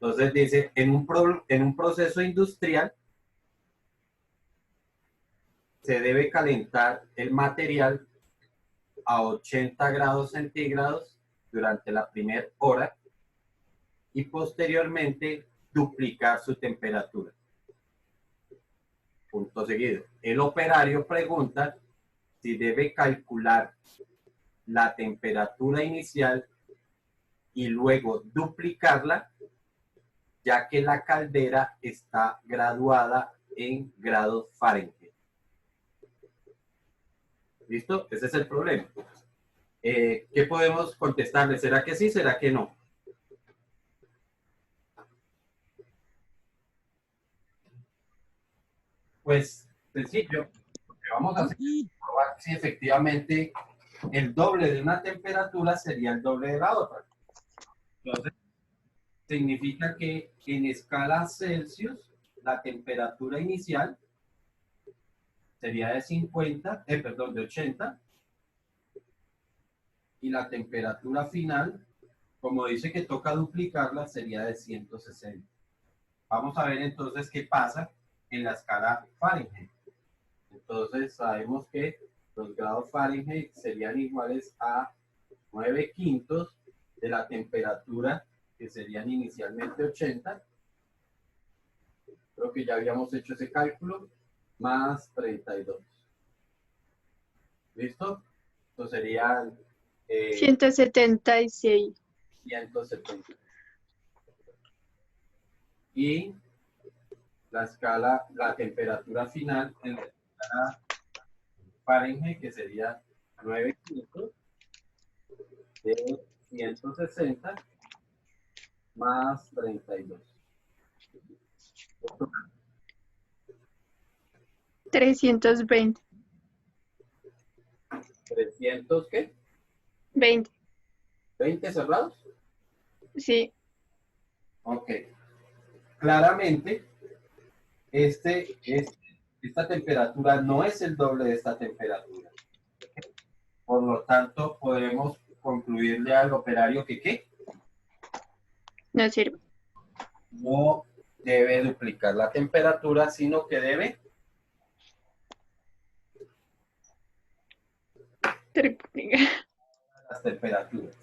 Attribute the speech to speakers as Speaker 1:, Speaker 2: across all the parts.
Speaker 1: Entonces dice, en un proceso industrial se debe calentar el material a 80 grados centígrados durante la primera hora y posteriormente duplicar su temperatura. Punto seguido. El operario pregunta si debe calcular la temperatura inicial y luego duplicarla, ya que la caldera está graduada en grados Fahrenheit. ¿Listo? Ese es el problema. ¿Qué podemos contestarle? ¿Será que sí? ¿Será que no? Pues sencillo. Lo que vamos a hacer es probar si efectivamente el doble de una temperatura sería el doble de la otra. Entonces, significa que en escala Celsius, la temperatura inicial sería de 50, perdón, de 80, y la temperatura final, como dice que toca duplicarla, sería de 160. Vamos a ver entonces qué pasa en la escala Fahrenheit. Entonces sabemos que los grados Fahrenheit serían iguales a 9/5 de la temperatura, que serían inicialmente 80. Creo que ya habíamos hecho ese cálculo, más 32. ¿Listo? Esto serían
Speaker 2: 176.
Speaker 1: 170. Y la escala, la temperatura final en la escala Fahrenheit, que sería 9/5 de 160 más 32.
Speaker 2: 320.
Speaker 1: ¿300 qué?
Speaker 2: 20.
Speaker 1: ¿20 cerrados?
Speaker 2: Sí.
Speaker 1: Ok. Claramente, esta temperatura no es el doble de esta temperatura. Por lo tanto, podemos concluirle al operario que ¿qué?
Speaker 2: No sirve.
Speaker 1: No debe duplicar la temperatura, sino que debe
Speaker 2: Triplicar.
Speaker 1: las temperaturas.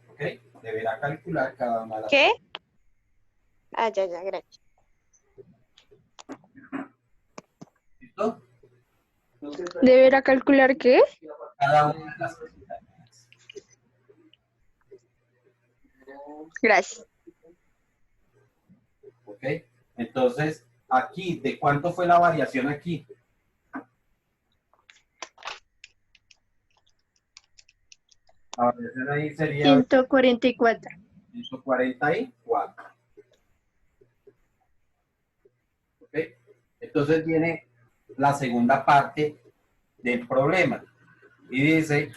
Speaker 1: ¿Ok? Deberá calcular cada una de las.
Speaker 3: ¿Qué? Ah, ya, gracias.
Speaker 1: ¿Listo?
Speaker 2: ¿Deberá calcular qué?
Speaker 1: Cada una de las cantidades.
Speaker 2: Gracias.
Speaker 1: ¿Ok? Entonces, aquí, ¿de cuánto fue la variación aquí? La variación ahí sería
Speaker 2: 144.
Speaker 1: 144. ¿Ok? Entonces viene la segunda parte del problema. Y dice,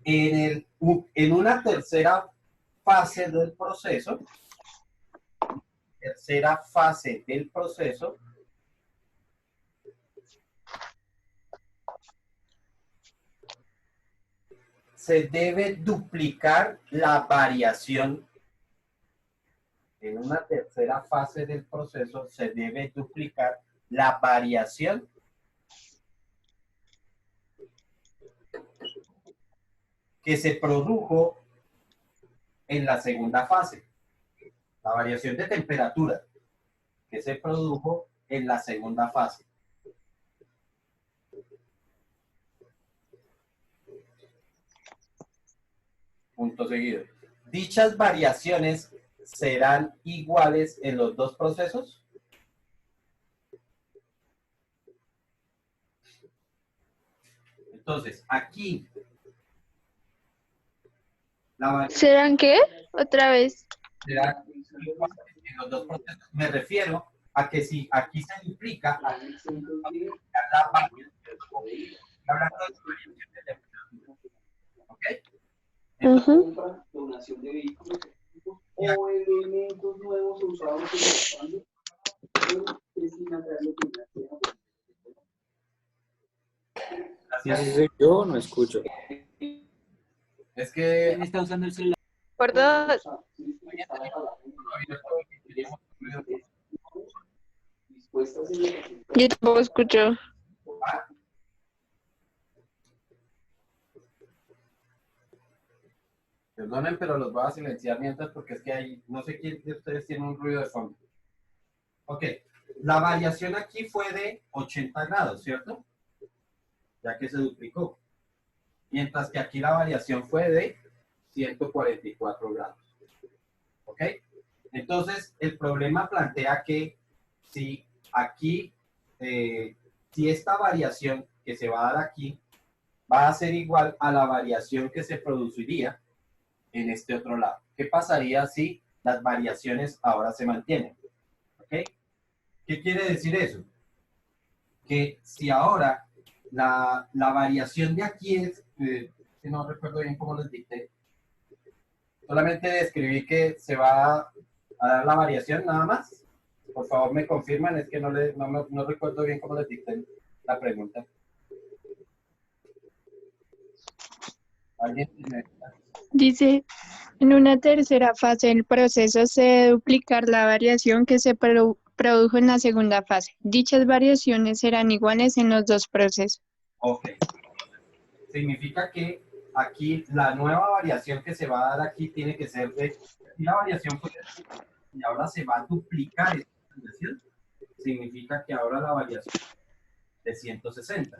Speaker 1: en una tercera fase del proceso, se debe duplicar la variación. En una tercera fase del proceso se debe duplicar la variación que se produjo en la segunda fase. La variación de temperatura que se produjo en la segunda fase. Punto seguido. Dichas variaciones serán iguales en los dos procesos. Entonces, aquí
Speaker 2: ¿Serán qué? Otra vez.
Speaker 1: será igual en los dos procesos. Me refiero a que si aquí se duplica, aquí se duplica la variación. Hablando de variación de temperatura. ¿Ok?
Speaker 2: Ujú.
Speaker 4: Donación de vehículos o elementos nuevos usados en
Speaker 5: Si soy yo, no escucho.
Speaker 1: Es que
Speaker 4: ¿Quién está usando el celular?
Speaker 3: Por dos.
Speaker 2: Yo tampoco escucho.
Speaker 1: Ah, perdonen, pero los voy a silenciar mientras porque es que hay, no sé quién de ustedes tiene un ruido de fondo. Ok, la variación aquí fue de 80 grados, ¿cierto? Ya que se duplicó. Mientras que aquí la variación fue de 144 grados. ¿Ok? Entonces, el problema plantea que si aquí, si esta variación que se va a dar aquí va a ser igual a la variación que se produciría en este otro lado. ¿Qué pasaría si las variaciones ahora se mantienen? ¿Ok? ¿Qué quiere decir eso? Que si ahora la variación de aquí es, que no recuerdo bien cómo les dicté, solamente describí que se va a dar la variación nada más. Por favor, me confirman, es que no recuerdo bien cómo les dicté la pregunta. ¿Alguien?
Speaker 2: Dice, en una tercera fase del proceso se debe duplicar la variación que se produjo en la segunda fase. Dichas variaciones serán iguales en los dos procesos.
Speaker 1: Ok. Significa que aquí la nueva variación que se va a dar aquí tiene que ser de, la variación fue de, y ahora se va a duplicar esta variación. Significa que ahora la variación es de 160.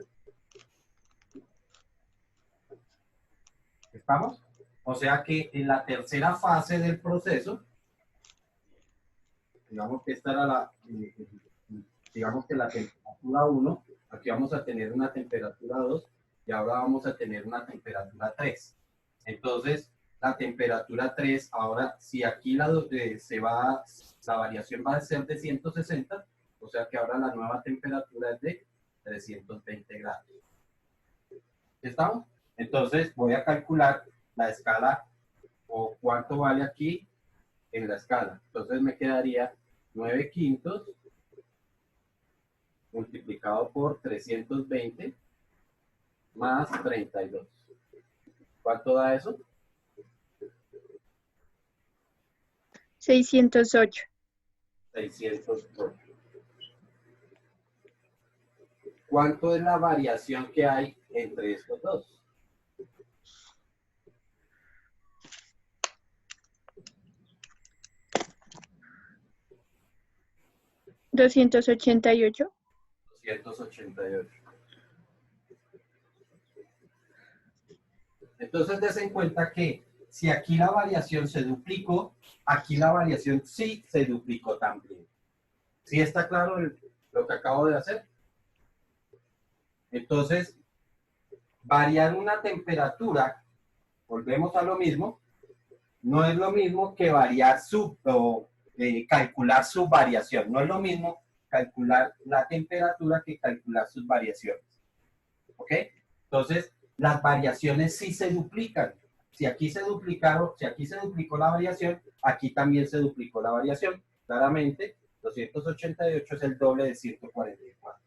Speaker 1: ¿Estamos? O sea que en la tercera fase del proceso, digamos que esta era digamos que la temperatura 1, aquí vamos a tener una temperatura 2 y ahora vamos a tener una temperatura 3. Entonces, la temperatura 3, ahora si aquí la variación va a ser de 160, o sea que ahora la nueva temperatura es de 320 grados. ¿Estamos? Entonces voy a calcular la escala o cuánto vale aquí en la escala. Entonces me quedaría 9 quintos multiplicado por 320 más 32. ¿Cuánto da eso?
Speaker 2: 608.
Speaker 1: 608. ¿Cuánto es la variación que hay entre estos dos?
Speaker 2: ¿288?
Speaker 1: 288. Entonces, des en cuenta que si aquí la variación se duplicó, aquí la variación sí se duplicó también. ¿Sí está claro lo que acabo de hacer? Entonces, variar una temperatura, volvemos a lo mismo, no es lo mismo que variar calcular su variación. No es lo mismo calcular la temperatura que calcular sus variaciones. ¿Ok? Entonces, las variaciones sí se duplican. Si aquí se duplicó la variación, aquí también se duplicó la variación. Claramente, 288 es el doble de 144.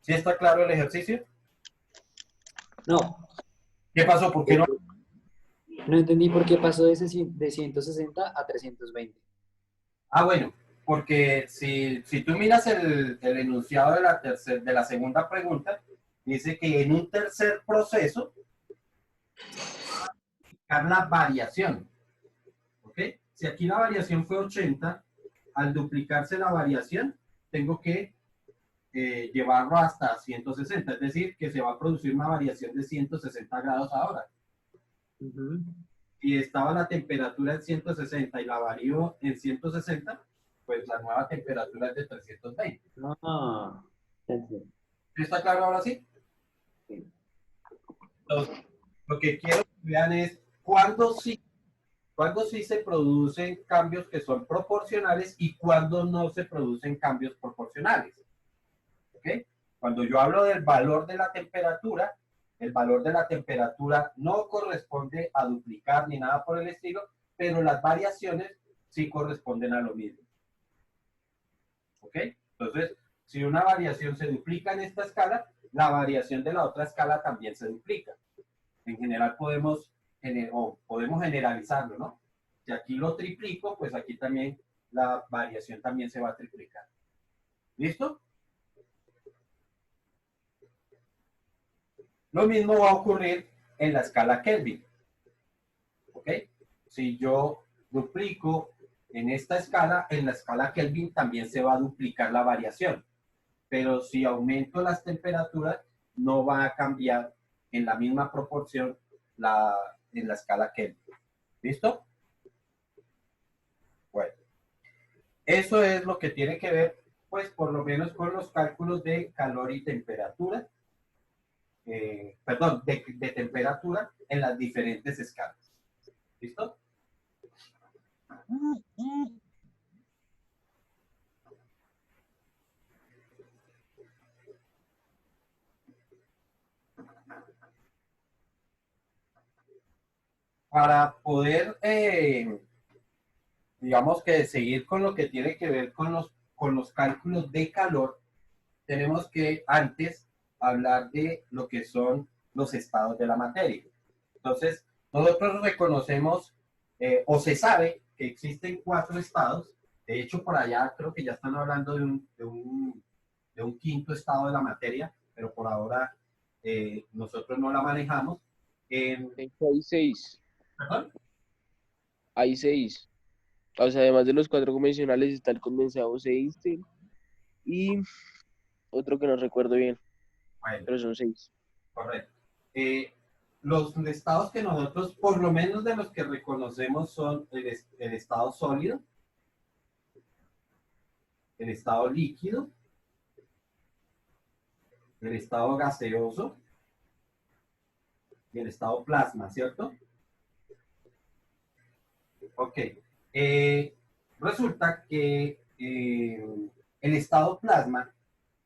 Speaker 1: ¿Sí está claro el ejercicio?
Speaker 5: No.
Speaker 1: ¿Qué pasó? ¿Por qué no?
Speaker 5: No entendí por qué pasó de 160 a 320.
Speaker 1: Ah, bueno, porque si tú miras el enunciado de la segunda pregunta, dice que en un tercer proceso, la variación. ¿Ok? Si aquí la variación fue 80, al duplicarse la variación, tengo que llevarlo hasta 160, es decir, que se va a producir una variación de 160 grados ahora. Si estaba la temperatura en 160 y la varió en 160, pues la nueva temperatura es de 320.
Speaker 5: Ah,
Speaker 1: ¿Está claro ahora sí?
Speaker 5: sí.
Speaker 1: Entonces, lo que quiero que vean es cuándo sí se producen cambios que son proporcionales y cuándo no se producen cambios proporcionales. ¿Ok? Cuando yo hablo del valor de la temperatura, el valor de la temperatura no corresponde a duplicar ni nada por el estilo, pero las variaciones sí corresponden a lo mismo. ¿Ok? Entonces, si una variación se duplica en esta escala, la variación de la otra escala también se duplica. En general podemos generalizarlo, ¿no? Si aquí lo triplico, pues aquí también la variación también se va a triplicar. ¿Listo? Lo mismo va a ocurrir en la escala Kelvin. ¿Ok? Si yo duplico en esta escala, en la escala Kelvin también se va a duplicar la variación. Pero si aumento las temperaturas, no va a cambiar en la misma proporción en la escala Kelvin. ¿Listo? Bueno, eso es lo que tiene que ver, pues, por lo menos con los cálculos de calor y temperatura, perdón, de temperatura en las diferentes escalas. ¿Listo? Para poder, digamos que seguir con lo que tiene que ver con los cálculos de calor, tenemos que antes hablar de lo que son los estados de la materia. Entonces, nosotros reconocemos o se sabe que existen 4 estados. De hecho, por allá creo que ya están hablando de un quinto estado de la materia, pero por ahora nosotros no la manejamos.
Speaker 6: De hecho, hay 6.
Speaker 1: ¿Perdón?
Speaker 6: Hay 6. O sea, además de los 4 convencionales está el condensado de Einstein y otro que no recuerdo bien,
Speaker 1: Bueno,
Speaker 6: pero son 6.
Speaker 1: correcto. Los estados que nosotros, por lo menos de los que reconocemos, son el estado sólido, el estado líquido, el estado gaseoso y el estado plasma, ¿cierto? Ok. Resulta que el estado plasma,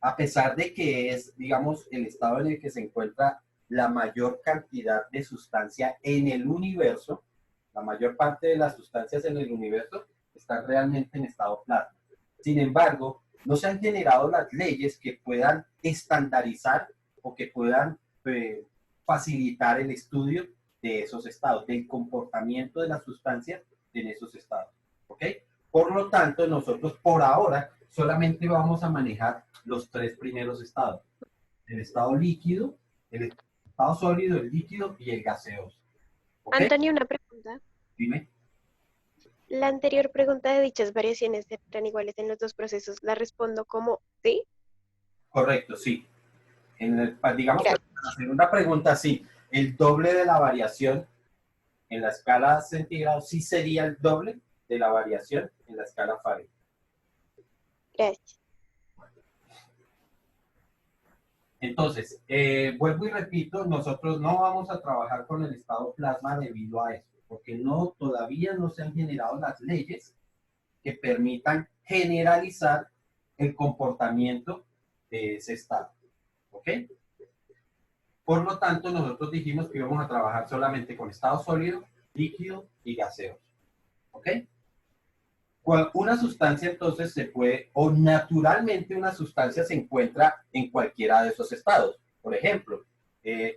Speaker 1: a pesar de que es, digamos, el estado en el que se encuentra la mayor cantidad de sustancia en el universo, la mayor parte de las sustancias en el universo están realmente en estado plasma. Sin embargo, no se han generado las leyes que puedan estandarizar o que puedan facilitar el estudio de esos estados, del comportamiento de las sustancias en esos estados. ¿Ok? Por lo tanto, nosotros por ahora solamente vamos a manejar los 3 primeros estados. El estado líquido, el estado sólido, el líquido y el gaseoso. ¿Ok?
Speaker 3: Antonio, una pregunta.
Speaker 1: Dime.
Speaker 3: La anterior pregunta de dichas variaciones eran iguales en los dos procesos. ¿La respondo como sí?
Speaker 1: Correcto, sí. Digamos que
Speaker 3: Gracias.
Speaker 1: la segunda pregunta, sí. El doble de la variación en la escala centígrados sí sería el doble de la variación en la escala Fahrenheit.
Speaker 3: Gracias.
Speaker 1: Entonces, vuelvo y repito, nosotros no vamos a trabajar con el estado plasma debido a eso, porque todavía no se han generado las leyes que permitan generalizar el comportamiento de ese estado. ¿Ok? Por lo tanto, nosotros dijimos que íbamos a trabajar solamente con estado sólido, líquido y gaseoso. ¿Ok? Una sustancia entonces se puede, o naturalmente una sustancia se encuentra en cualquiera de esos estados. Por ejemplo,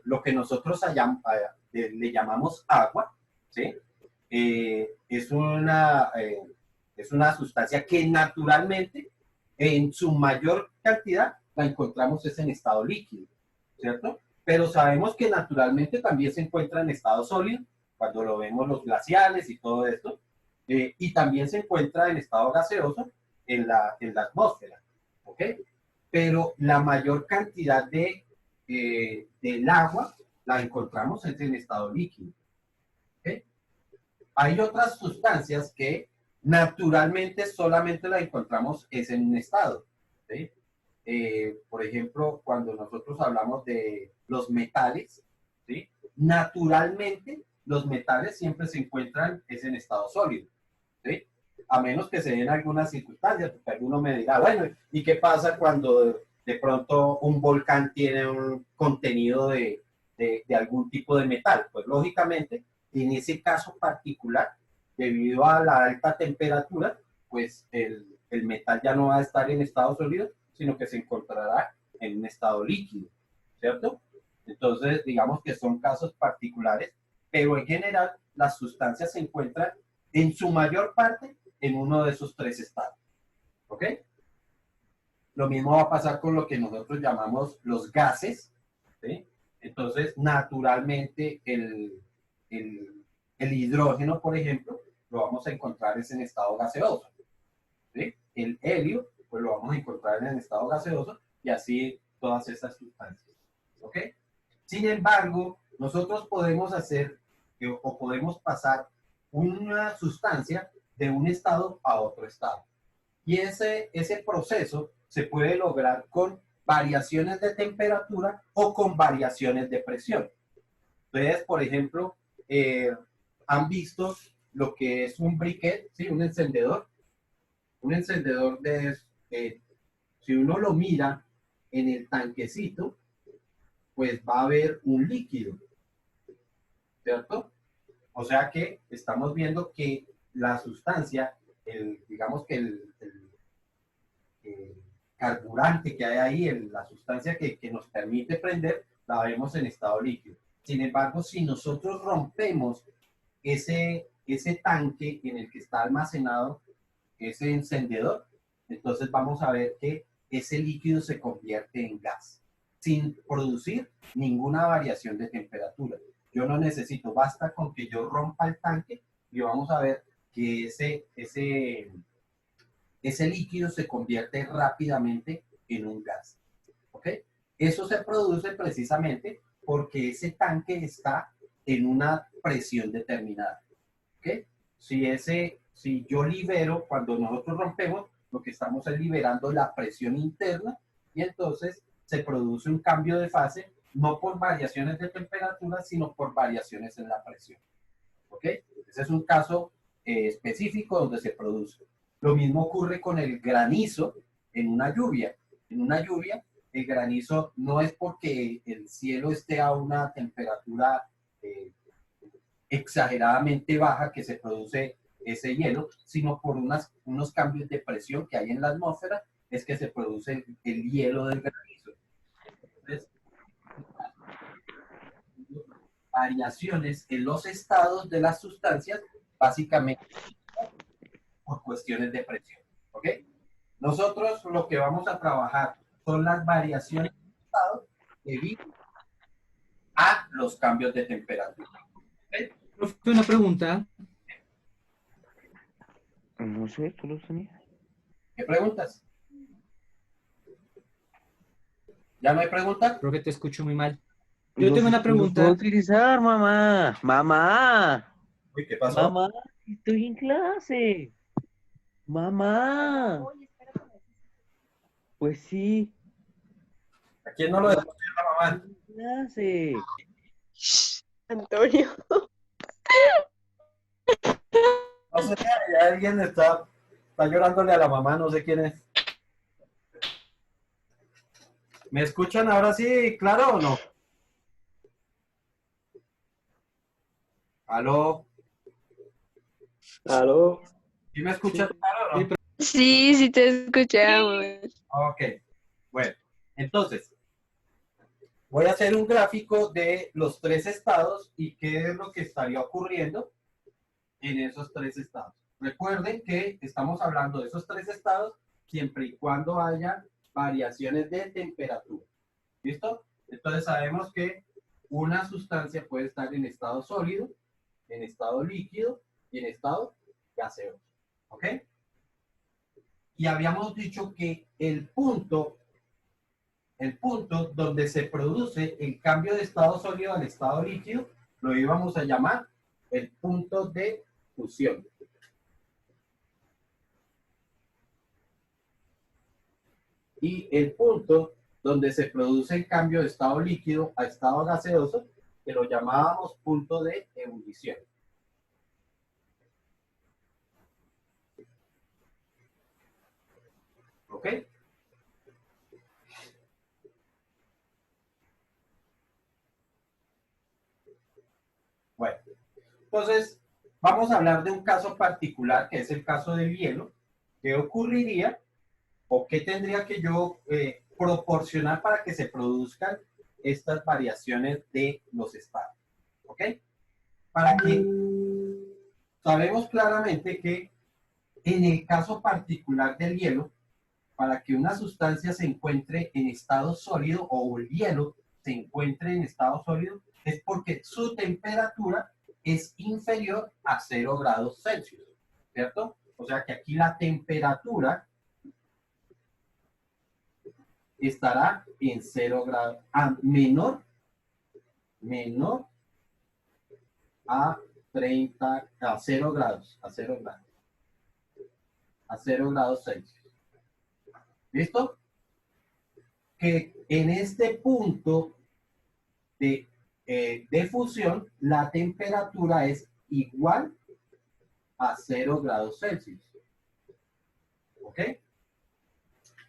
Speaker 1: lo que nosotros le llamamos agua, ¿sí? Es una sustancia que naturalmente, en su mayor cantidad, la encontramos es en estado líquido, ¿cierto? Pero sabemos que naturalmente también se encuentra en estado sólido, cuando lo vemos los glaciales y todo esto, y también se encuentra en estado gaseoso en la atmósfera, ¿ok? Pero la mayor cantidad del agua la encontramos en estado líquido, ¿ok? Hay otras sustancias que naturalmente solamente la encontramos es en un estado, ¿sí? Por ejemplo, cuando nosotros hablamos de los metales, ¿sí? Naturalmente los metales siempre se encuentran es en estado sólido, ¿sí? A menos que se den algunas circunstancias, porque alguno me dirá, bueno, ¿y qué pasa cuando de pronto un volcán tiene un contenido de algún tipo de metal? Pues lógicamente, en ese caso particular, debido a la alta temperatura, pues el metal ya no va a estar en estado sólido, sino que se encontrará en un estado líquido, ¿cierto? Entonces, digamos que son casos particulares, pero en general las sustancias se encuentran en su mayor parte en uno de esos 3 estados, ¿ok? Lo mismo va a pasar con lo que nosotros llamamos los gases, ¿sí? Entonces, naturalmente, el hidrógeno, por ejemplo, lo vamos a encontrar es en estado gaseoso. ¿Sí? El helio, pues lo vamos a encontrar en estado gaseoso y así todas estas sustancias. ¿Ok? Sin embargo, nosotros podemos hacer o podemos pasar una sustancia de un estado a otro estado. Y ese proceso se puede lograr con variaciones de temperatura o con variaciones de presión. Ustedes, por ejemplo, han visto lo que es un briquet, ¿sí? Un encendedor. Un encendedor si uno lo mira en el tanquecito, pues va a haber un líquido, ¿cierto? O sea que estamos viendo que la sustancia, digamos que el carburante que hay ahí, la sustancia que nos permite prender, la vemos en estado líquido. Sin embargo, si nosotros rompemos ese tanque en el que está almacenado ese encendedor, entonces vamos a ver que ese líquido se convierte en gas, sin producir ninguna variación de temperatura. Yo no necesito, basta con que yo rompa el tanque y vamos a ver que ese líquido se convierte rápidamente en un gas. ¿Ok? Eso se produce precisamente porque ese tanque está en una presión determinada. ¿Ok? Si yo libero, cuando nosotros rompemos, lo que estamos es liberando la presión interna y entonces se produce un cambio de fase, no por variaciones de temperatura, sino por variaciones en la presión. ¿Ok? Ese es un caso específico donde se produce. Lo mismo ocurre con el granizo en una lluvia. En una lluvia, el granizo no es porque el cielo esté a una temperatura exageradamente baja que se produce ese hielo, sino por unos cambios de presión que hay en la atmósfera, es que se produce el hielo del granizo. Entonces, variaciones en los estados de las sustancias, básicamente por cuestiones de presión. ¿Ok? Nosotros lo que vamos a trabajar son las variaciones de estado debido a los cambios de temperatura. ¿Ok?
Speaker 7: Profe, una pregunta.
Speaker 6: No sé, ¿tú lo tenías?
Speaker 1: ¿Qué preguntas? ¿Ya no hay pregunta?
Speaker 7: Profe, te escucho muy mal. Yo tengo una
Speaker 6: Los puedo
Speaker 7: pregunta.
Speaker 6: utilizar, mamá. Mamá.
Speaker 1: Uy, ¿qué pasó?
Speaker 6: Mamá, estoy en clase. Mamá. Pues sí,
Speaker 1: ¿A quién no lo dejó hacer la mamá?
Speaker 6: en clase.
Speaker 3: Antonio.
Speaker 1: No sé, alguien está llorándole a la mamá, no sé quién es. ¿Me escuchan ahora sí, claro o no? ¿Aló?
Speaker 5: ¿Aló?
Speaker 1: ¿Sí me escuchan claro o no?
Speaker 2: Sí, sí te escuchamos.
Speaker 1: Ok, bueno, entonces, voy a hacer un gráfico de los 3 estados y qué es lo que estaría ocurriendo en esos 3 estados. Recuerden que estamos hablando de esos 3 estados siempre y cuando haya variaciones de temperatura. ¿Listo? Entonces sabemos que una sustancia puede estar en estado sólido, en estado líquido y en estado gaseoso. ¿Ok? Y habíamos dicho que el punto donde se produce el cambio de estado sólido al estado líquido, lo íbamos a llamar el punto de fusión. Y el punto donde se produce el cambio de estado líquido a estado gaseoso, que lo llamábamos punto de ebullición. ¿Ok? Bueno, entonces vamos a hablar de un caso particular que es el caso del hielo. ¿Qué ocurriría o qué tendría que yo proporcionar para que se produzcan estas variaciones de los estados? ¿Ok? Para que sabemos claramente que en el caso particular del hielo, para que una sustancia se encuentre en estado sólido o el hielo se encuentre en estado sólido es porque su temperatura es inferior a 0 grados Celsius, ¿cierto? O sea que aquí la temperatura estará en 0 grados, menor a 0 grados, a 0 grados Celsius. ¿Listo? Que en este punto de fusión, la temperatura es igual a 0 grados Celsius. ¿Ok?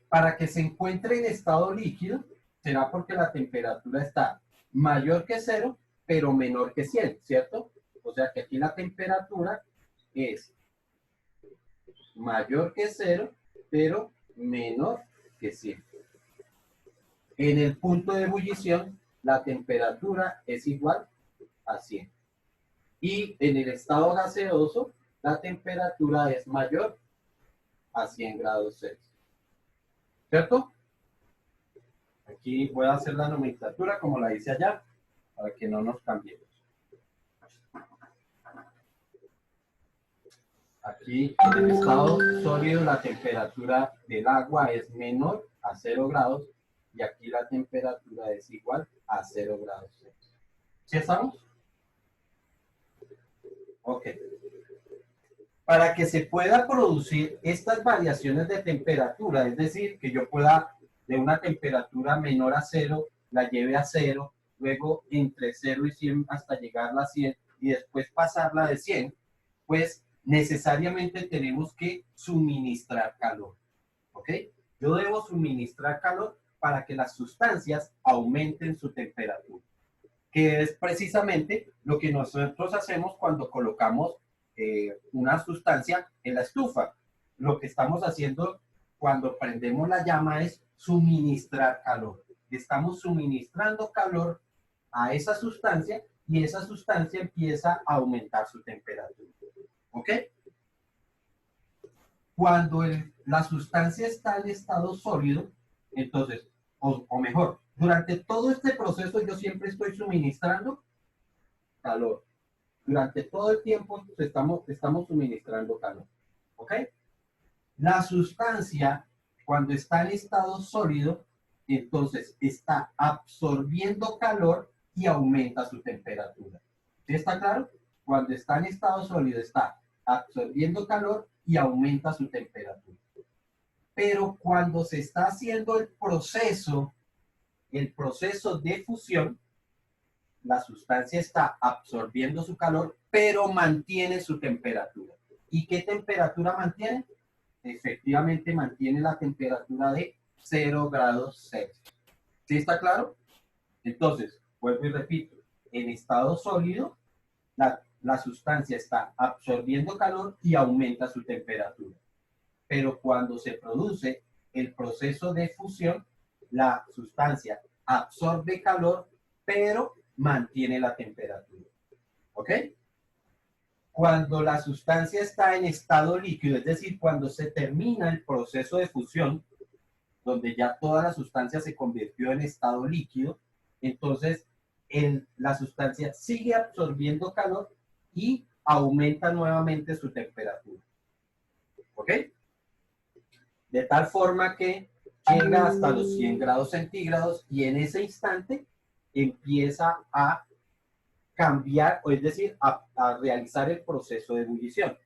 Speaker 1: Para que se encuentre en estado líquido, será porque la temperatura está mayor que 0, pero menor que 100, ¿cierto? O sea que aquí la temperatura es mayor que 0, pero menor que 100. En el punto de ebullición, la temperatura es igual a 100. Y en el estado gaseoso, la temperatura es mayor a 100 grados Celsius. ¿Cierto? Aquí voy a hacer la nomenclatura como la hice allá, para que no nos cambiemos. Aquí en el estado sólido la temperatura del agua es menor a 0 grados y aquí la temperatura es igual a 0 grados Celsius. ¿Sí estamos? Ok. Para que se pueda producir estas variaciones de temperatura, es decir, que yo pueda de una temperatura menor a 0, la lleve a 0, luego entre 0 y 100 hasta llegar a 100 y después pasarla de 100, pues necesariamente tenemos que suministrar calor. ¿Ok? Yo debo suministrar calor para que las sustancias aumenten su temperatura, que es precisamente lo que nosotros hacemos cuando colocamos una sustancia en la estufa. Lo que estamos haciendo cuando prendemos la llama es suministrar calor. Estamos suministrando calor a esa sustancia y esa sustancia empieza a aumentar su temperatura. ¿Ok? Cuando la sustancia está en estado sólido, entonces, o mejor, durante todo este proceso yo siempre estoy suministrando calor. Durante todo el tiempo estamos suministrando calor. ¿Ok? La sustancia, cuando está en estado sólido, entonces está absorbiendo calor y aumenta su temperatura. ¿Sí está claro? Cuando está en estado sólido, está absorbiendo calor y aumenta su temperatura. Pero cuando se está haciendo el proceso de fusión, la sustancia está absorbiendo su calor, pero mantiene su temperatura. ¿Y qué temperatura mantiene? Efectivamente mantiene la temperatura de 0 grados Celsius. ¿Sí está claro? Entonces, vuelvo y repito, en estado sólido, la sustancia está absorbiendo calor y aumenta su temperatura. Pero cuando se produce el proceso de fusión, la sustancia absorbe calor, pero mantiene la temperatura. ¿Ok? Cuando la sustancia está en estado líquido, es decir, cuando se termina el proceso de fusión, donde ya toda la sustancia se convirtió en estado líquido, entonces la sustancia sigue absorbiendo calor y aumenta nuevamente su temperatura. ¿Ok? De tal forma que llega hasta los 100 grados centígrados y en ese instante empieza a cambiar, o es decir, a realizar el proceso de ebullición.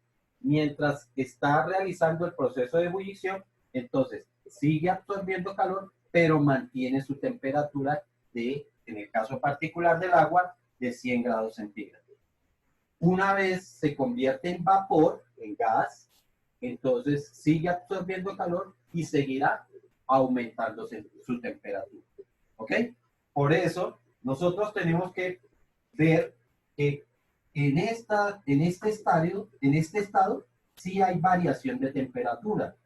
Speaker 1: Mientras está realizando el proceso de ebullición, entonces sigue absorbiendo calor, pero mantiene su temperatura en el caso particular del agua, de 100 grados centígrados. Una vez se convierte en vapor, en gas, entonces sigue absorbiendo calor y seguirá aumentando su temperatura. ¿Ok? Por eso, nosotros tenemos que ver que en este estado sí hay variación de temperatura.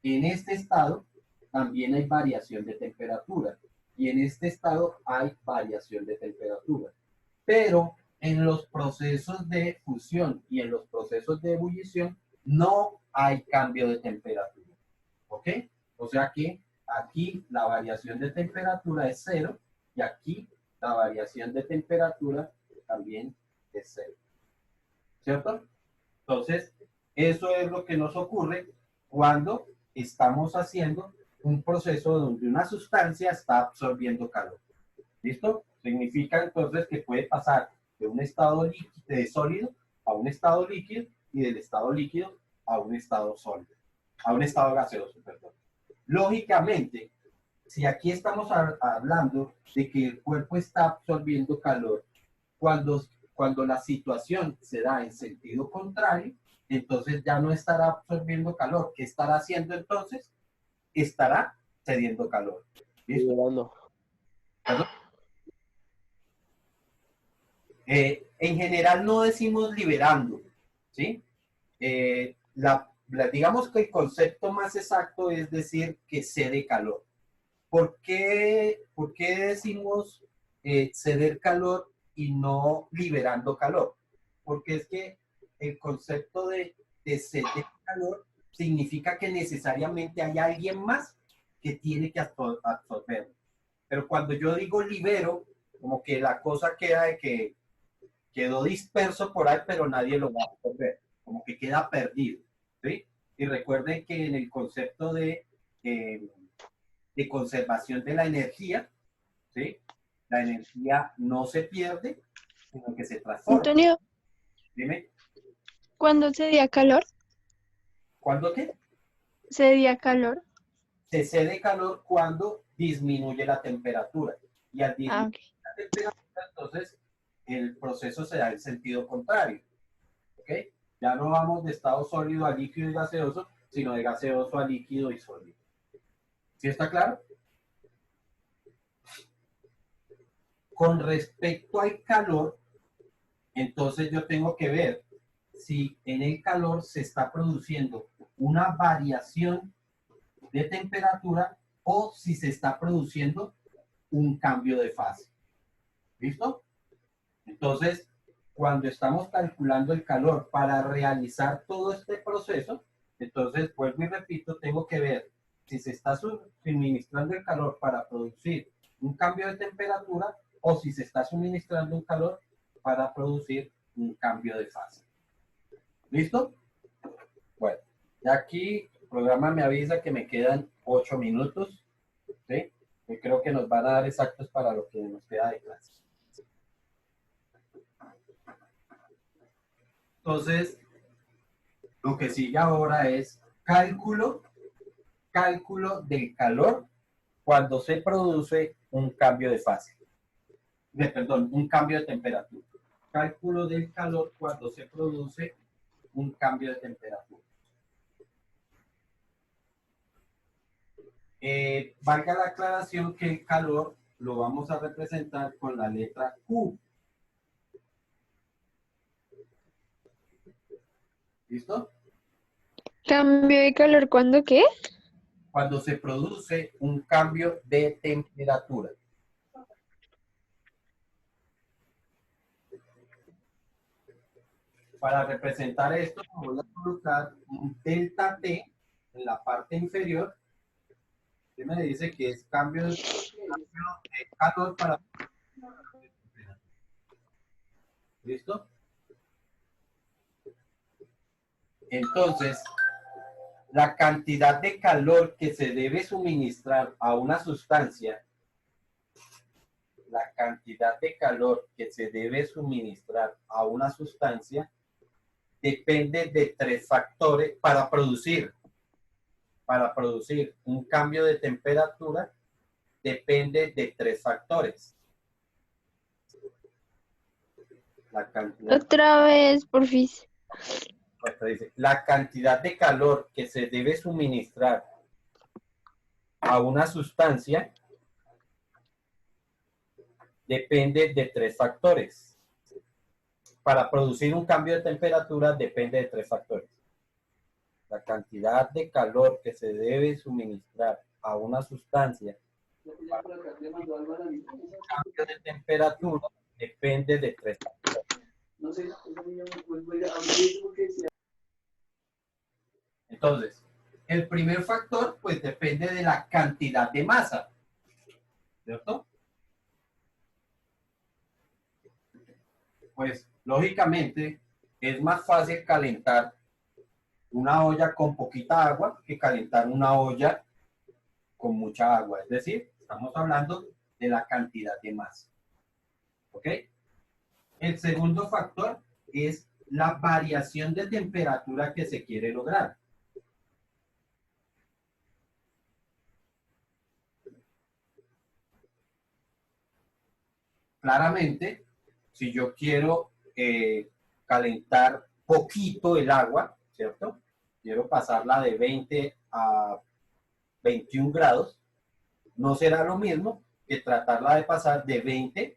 Speaker 1: En este estado también hay variación de temperatura. Y en este estado hay variación de temperatura. Pero en los procesos de fusión y en los procesos de ebullición no hay cambio de temperatura. ¿Ok? O sea que aquí la variación de temperatura es 0 y y aquí la variación de temperatura también es cero. ¿Cierto? Entonces, eso es lo que nos ocurre cuando estamos haciendo un proceso donde una sustancia está absorbiendo calor. ¿Listo? Significa entonces que puede pasar de un estado sólido a un estado líquido y del estado líquido a un estado sólido, a un estado gaseoso, perdón. Lógicamente, si aquí estamos hablando de que el cuerpo está absorbiendo calor, cuando la situación se da en sentido contrario, entonces ya no estará absorbiendo calor. ¿Qué estará haciendo entonces? Estará cediendo calor. ¿Listo?
Speaker 6: Liberando.
Speaker 1: ¿Perdón? En general no decimos liberando, ¿sí? Digamos que el concepto más exacto es decir que cede calor. ¿Por qué decimos ceder calor y no liberando calor? Porque es que el concepto de ceder calor significa que necesariamente hay alguien más que tiene que absorberlo. Pero cuando yo digo libero, como que la cosa queda de que quedó disperso por ahí, pero nadie lo va a absorber, como que queda perdido, ¿sí? Y recuerden que en el concepto de conservación de la energía, ¿sí? La energía no se pierde, sino que se transforma.
Speaker 2: Antonio,
Speaker 1: Dime,
Speaker 2: ¿cuándo cedía calor?
Speaker 1: ¿cuándo qué?
Speaker 2: ¿Cedía calor?
Speaker 1: Se cede calor cuando disminuye la temperatura. Y al disminuir
Speaker 2: Ok.
Speaker 1: la temperatura, entonces, el proceso se da en sentido contrario. ¿Ok? Ya no vamos de estado sólido a líquido y gaseoso, sino de gaseoso a líquido y sólido. ¿Sí está claro? Con respecto al calor, entonces yo tengo que ver si en el calor se está produciendo una variación de temperatura o si se está produciendo un cambio de fase. ¿Listo? Entonces, cuando estamos calculando el calor para realizar todo este proceso, entonces, vuelvo y repito, tengo que ver si se está suministrando el calor para producir un cambio de temperatura o si se está suministrando un calor para producir un cambio de fase. ¿Listo? Bueno, ya aquí el programa me avisa que me quedan 8 minutos, ¿sí? Y creo que nos van a dar exactos para lo que nos queda de clase. Entonces, lo que sigue ahora es cálculo del calor cuando se produce un cambio de fase. Perdón, un cambio de temperatura. Cálculo del calor cuando se produce un cambio de temperatura. Valga la aclaración que el calor lo vamos a representar con la letra Q. ¿Listo?
Speaker 2: ¿Cambio de calor cuándo qué?
Speaker 1: Cuando se produce un cambio de temperatura. Para representar esto, voy a colocar un delta T en la parte inferior, que me dice que es cambio de calor para... ¿Listo? Entonces, la cantidad de calor que se debe suministrar a una sustancia, la cantidad de calor que se debe suministrar a una sustancia depende de 3 factores para producir un cambio de temperatura, depende de 3 factores. La cantidad,
Speaker 2: Otra vez, porfis.
Speaker 1: dice, la cantidad de calor que se debe suministrar a una sustancia depende de 3 factores. Para producir un cambio de temperatura depende de 3 factores. La cantidad de calor que se debe suministrar a una sustancia para un cambio de temperatura depende de 3 factores.
Speaker 4: No sé, ese niño me puede ir a abrir porque decía.
Speaker 1: Entonces, el primer factor, pues depende de la cantidad de masa, ¿cierto? Pues, lógicamente, es más fácil calentar una olla con poquita agua que calentar una olla con mucha agua. Es decir, estamos hablando de la cantidad de masa. ¿Ok? El segundo factor es la variación de temperatura que se quiere lograr. Claramente, si yo quiero calentar poquito el agua, ¿cierto? Quiero pasarla de 20 a 21 grados, no será lo mismo que tratarla de pasar de 20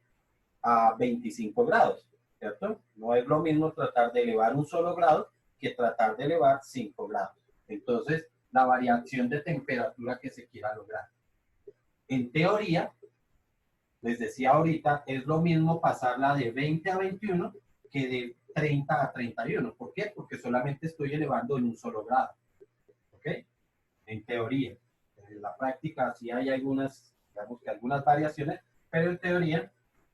Speaker 1: a 25 grados, ¿cierto? No es lo mismo tratar de elevar un solo grado que tratar de elevar 5 grados. Entonces, la variación de temperatura que se quiera lograr. En teoría, les decía ahorita, es lo mismo pasarla de 20 a 21 que de 30 a 31. ¿Por qué? Porque solamente estoy elevando en un solo grado. ¿Ok? En teoría. En la práctica sí hay algunas, digamos que algunas variaciones, pero en teoría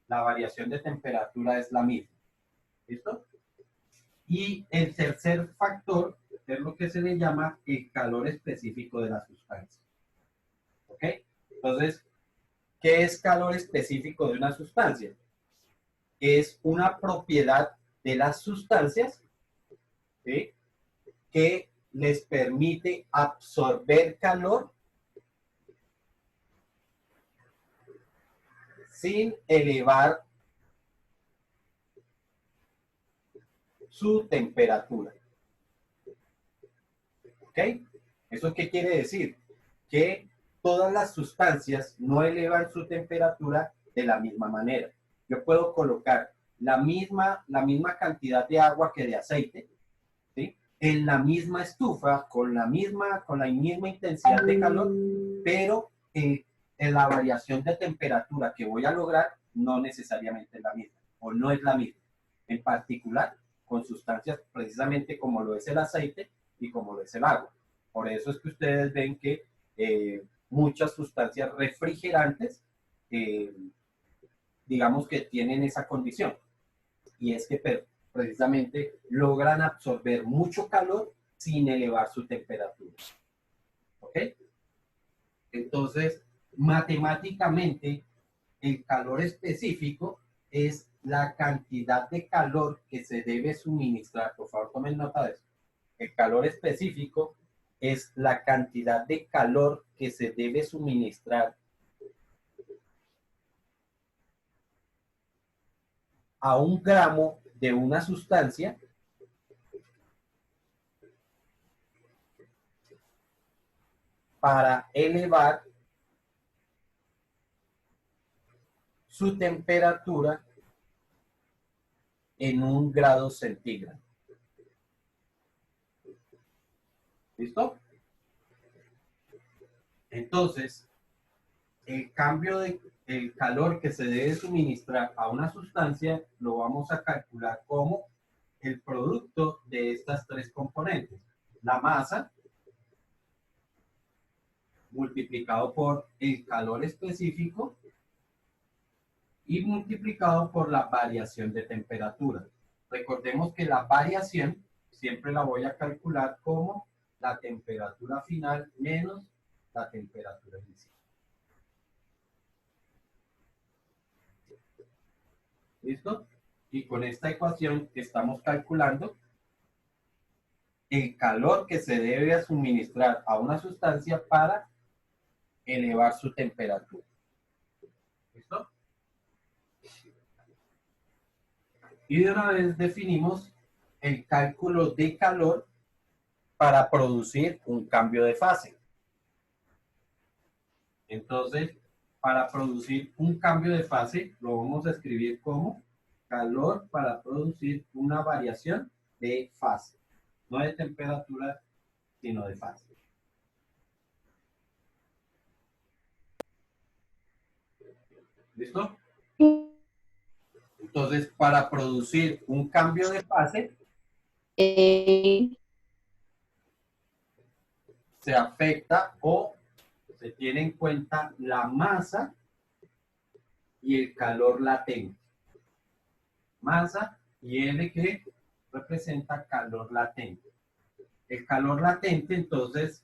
Speaker 1: la variación de temperatura es la misma. ¿Listo? Y el tercer factor es lo que se le llama el calor específico de la sustancia. ¿Ok? Entonces, ¿qué es calor específico de una sustancia? Es una propiedad de las sustancias, ¿sí?, que les permite absorber calor sin elevar su temperatura. ¿Ok? ¿Eso qué quiere decir? Que todas las sustancias no elevan su temperatura de la misma manera. Yo puedo colocar la misma cantidad de agua que de aceite, ¿sí?, en la misma estufa, con la misma intensidad de calor, pero en la variación de temperatura que voy a lograr no necesariamente es la misma, o no es la misma. En particular, con sustancias precisamente como lo es el aceite y como lo es el agua. Por eso es que ustedes ven que muchas sustancias refrigerantes, digamos que tienen esa condición, y es que precisamente logran absorber mucho calor sin elevar su temperatura. ¿Ok? Entonces, matemáticamente, el calor específico es la cantidad de calor que se debe suministrar. Por favor, tomen nota de eso. El calor específico es la cantidad de calor que se debe suministrar a 1 gramo de una sustancia para elevar su temperatura en 1 grado centígrado. ¿Listo? Entonces, el calor que se debe suministrar a una sustancia lo vamos a calcular como el producto de estas tres componentes. La masa multiplicado por el calor específico y multiplicado por la variación de temperatura. Recordemos que la variación siempre la voy a calcular como la temperatura final menos la temperatura inicial. ¿Listo? Y con esta ecuación estamos calculando el calor que se debe suministrar a una sustancia para elevar su temperatura. ¿Listo? Y de una vez definimos el cálculo de calor para producir un cambio de fase. Entonces, para producir un cambio de fase, lo vamos a escribir como calor para producir una variación de fase. No de temperatura, sino de fase. ¿Listo? Entonces, para producir un cambio de fase, se afecta o se tiene en cuenta la masa y el calor latente. Masa y L que representa calor latente. El calor latente, entonces,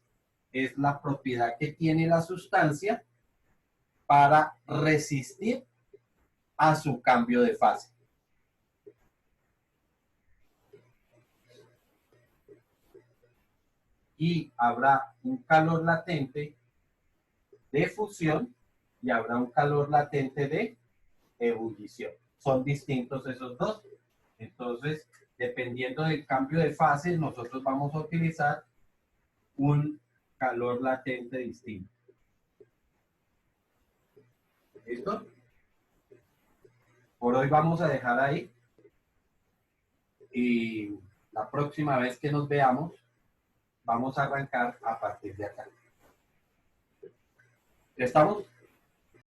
Speaker 1: es la propiedad que tiene la sustancia para resistir a su cambio de fase. Y habrá un calor latente de fusión y habrá un calor latente de ebullición. Son distintos esos dos. Entonces, dependiendo del cambio de fase, nosotros vamos a utilizar un calor latente distinto. ¿Listo? Por hoy vamos a dejar ahí. Y la próxima vez que nos veamos, vamos a arrancar a partir de acá. ¿Estamos?